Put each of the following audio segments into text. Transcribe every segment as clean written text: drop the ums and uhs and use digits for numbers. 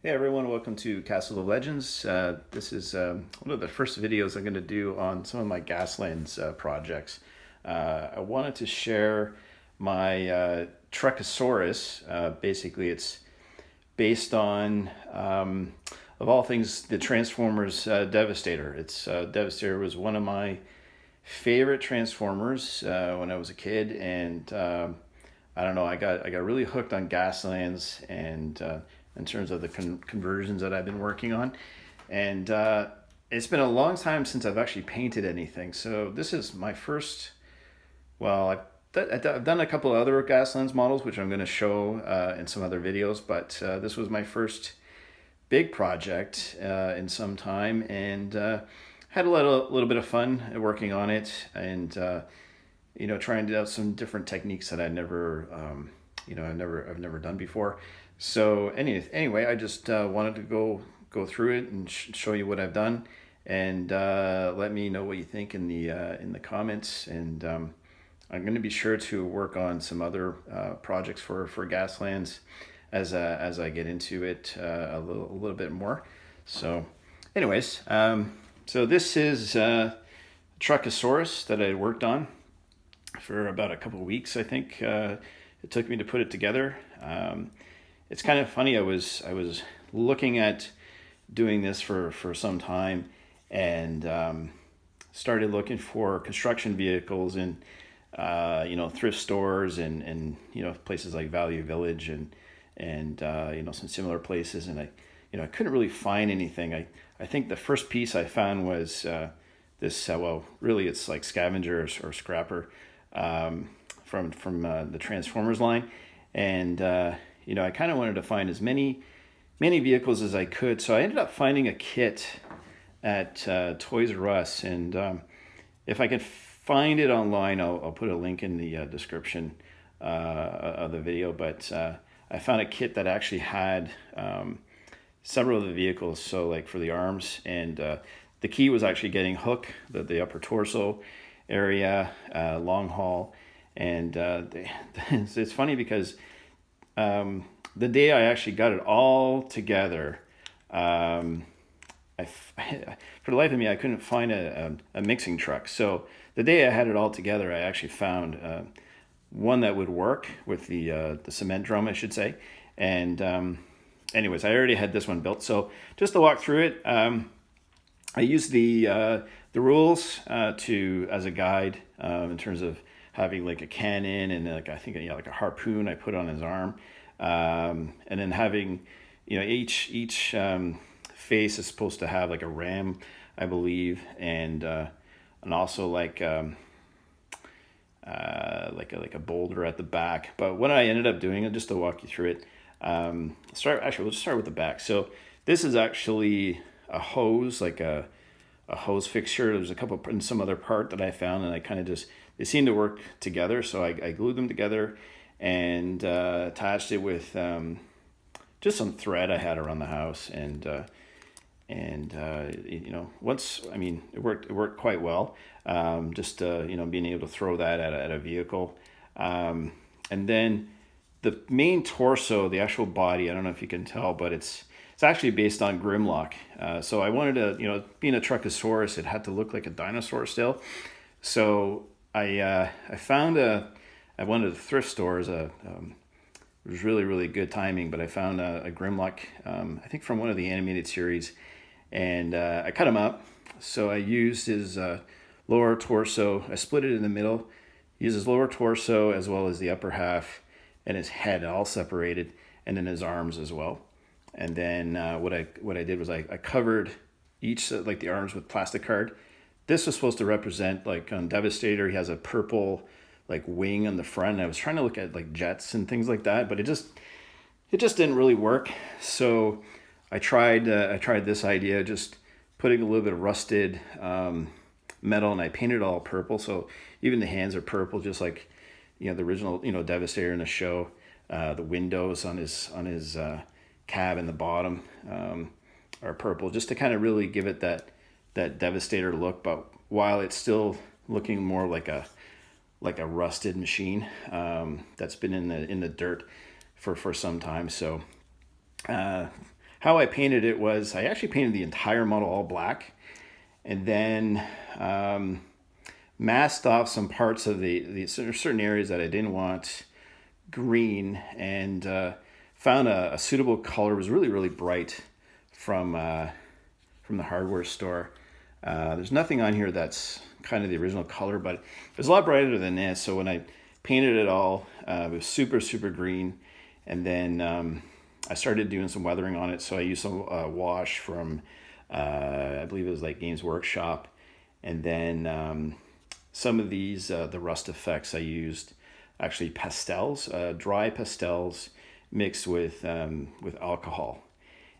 Hey everyone, welcome to Castle of Legends. This is one of the first videos I'm going to do on some of my Gaslands projects. I wanted to share my Truckasaurus. Basically, it's based on, of all things, the Transformers Devastator. Devastator was one of my favorite Transformers when I was a kid, and I don't know. I got really hooked on Gaslands and in terms of the conversions that I've been working on, and it's been a long time since I've actually painted anything. So this is my first. Well, I've done a couple of other Gaslands models, which I'm going to show in some other videos, but this was my first big project in some time, and had a little bit of fun working on it, and trying out some different techniques that I never, I've never done before. So anyway, I just wanted to go through it and show you what I've done, and let me know what you think in the comments. And I'm going to be sure to work on some other projects for Gaslands as I get into it a little bit more. So, anyways, so this is Truckasaurus that I worked on for about a couple of weeks. I think it took me to put it together. It's kind of funny. I was looking at doing this for some time, and started looking for construction vehicles in thrift stores and places like Value Village and some similar places, and I couldn't really find anything. I think the first piece I found was this. Well, really, it's like scavenger or scrapper from the Transformers line, and I kind of wanted to find as many vehicles as I could. So I ended up finding a kit at ToysRus, and if I can find it online, I'll put a link in the description of the video. But I found a kit that actually had several of the vehicles. So like for the arms, and the key was actually getting hook, the upper torso area, long haul, and it's funny because the day I actually got it all together, for the life of me, I couldn't find a mixing truck. So the day I had it all together, I actually found one that would work with the cement drum, I should say. And anyways, I already had this one built. So just to walk through it, I used the rules as a guide in terms of having like a cannon and like like a harpoon I put on his arm, and then having each face is supposed to have like a ram, I believe, and also like a boulder at the back. But what I ended up doing, just to walk you through it, we'll just start with the back. So this is actually a hose, like a hose fixture. There's a couple in some other part that I found, and I kind of they seem to work together. So I glued them together and attached it with just some thread I had around the house, and it worked quite well. Being able to throw that at a vehicle, and then the main torso, the actual body. I don't know if you can tell, but it's actually based on Grimlock. So I wanted to, being a Truckasaurus, it had to look like a dinosaur still. So I found at one of the thrift stores, it was really, really good timing, but I found a Grimlock, I think from one of the animated series, and I cut him up. So I used his lower torso. I split it in the middle, used his lower torso as well as the upper half, and his head all separated, and then his arms as well. And then what I did was I covered each, like the arms, with plastic card. This was supposed to represent, like on Devastator, he has a purple like wing on the front. I was trying to look at like jets and things like that, but it just didn't really work. So I tried this idea, just putting a little bit of rusted metal, and I painted it all purple. So even the hands are purple, just like the original Devastator in the show. The windows on his cab in the bottom are purple, just to kind of really give it that Devastator look, but while it's still looking more like a rusted machine that's been in the dirt for some time. So how I painted it was I actually painted the entire model all black, and then masked off some parts of the certain areas that I didn't want green, and found a suitable color. It was really bright from the hardware store. There's nothing on here that's kind of the original color, but it was a lot brighter than this. So when I painted it all, it was super green. And then I started doing some weathering on it. So I used some wash from, I believe it was like Games Workshop. And then some of these, the rust effects, I used actually pastels, dry pastels mixed with alcohol.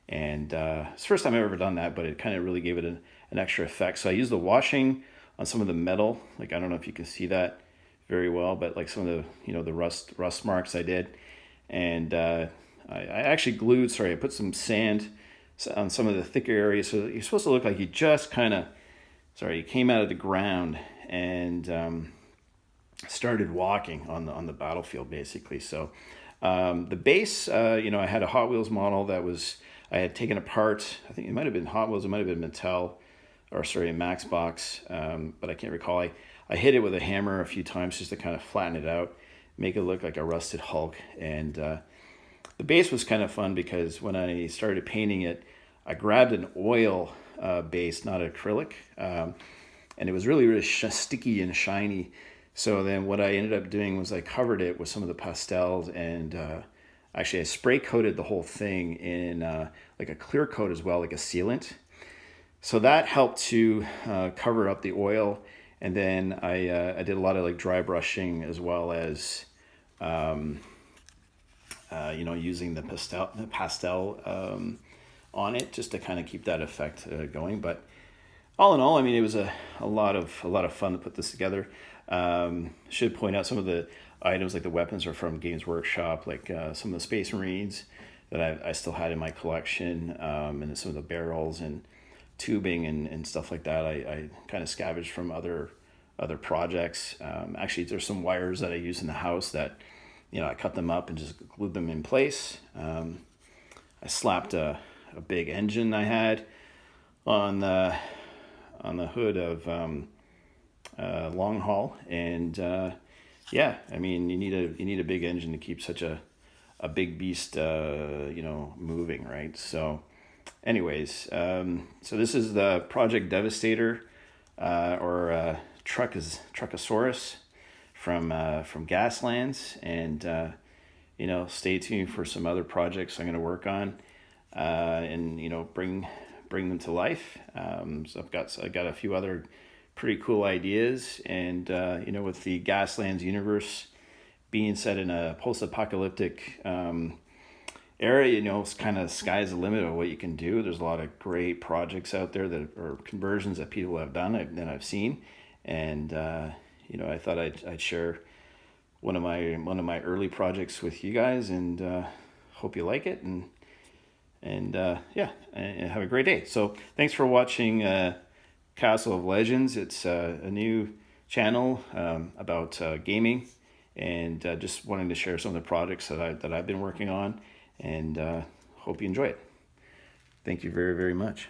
And it's the first time I've ever done that, but it kind of really gave it an extra effect. So I used the washing on some of the metal. Like, I don't know if you can see that very well, but like some of the, the rust marks I did. And I actually glued, I put some sand on some of the thicker areas. So you're supposed to look like you just kind of, you came out of the ground and started walking on the battlefield, basically. So the base, I had a Hot Wheels model that I had taken apart. I think it might have been Hot Wheels, it might have been Mattel, or Max Box, but I can't recall. I hit it with a hammer a few times just to kind of flatten it out, make it look like a rusted Hulk. And the base was kind of fun because when I started painting it, I grabbed an oil base, not acrylic, and it was really sticky and shiny. So then what I ended up doing was I covered it with some of the pastels, and actually I spray coated the whole thing in like a clear coat as well, like a sealant. So that helped to cover up the oil. And then I did a lot of like dry brushing, as well as using the pastel on it, just to kind of keep that effect going. But all in all, I mean, it was a lot of fun to put this together. Should point out some of the items, like the weapons, are from Games Workshop, like some of the Space Marines that I still had in my collection, and then some of the barrels and tubing and stuff like that. I kind of scavenged from other projects. Actually, there's some wires that I use in the house that, I cut them up and just glued them in place. I slapped a big engine I had on the hood of Long Haul, and yeah, I mean, you need a big engine to keep such a big beast moving, right? So anyways, so this is the Project Devastator, or Truckasaurus from Gaslands, and stay tuned for some other projects I'm going to work on, and bring them to life. So I've got a few other pretty cool ideas, and with the Gaslands universe being set in a post-apocalyptic area, it's kind of sky's the limit of what you can do. There's a lot of great projects out there or conversions that people have done that I've seen, and I thought I'd share one of my early projects with you guys, and hope you like it, and yeah, and have a great day. So thanks for watching Castle of Legends. It's a new channel about gaming, and just wanting to share some of the projects that I've been working on, and hope you enjoy it. Thank you very much.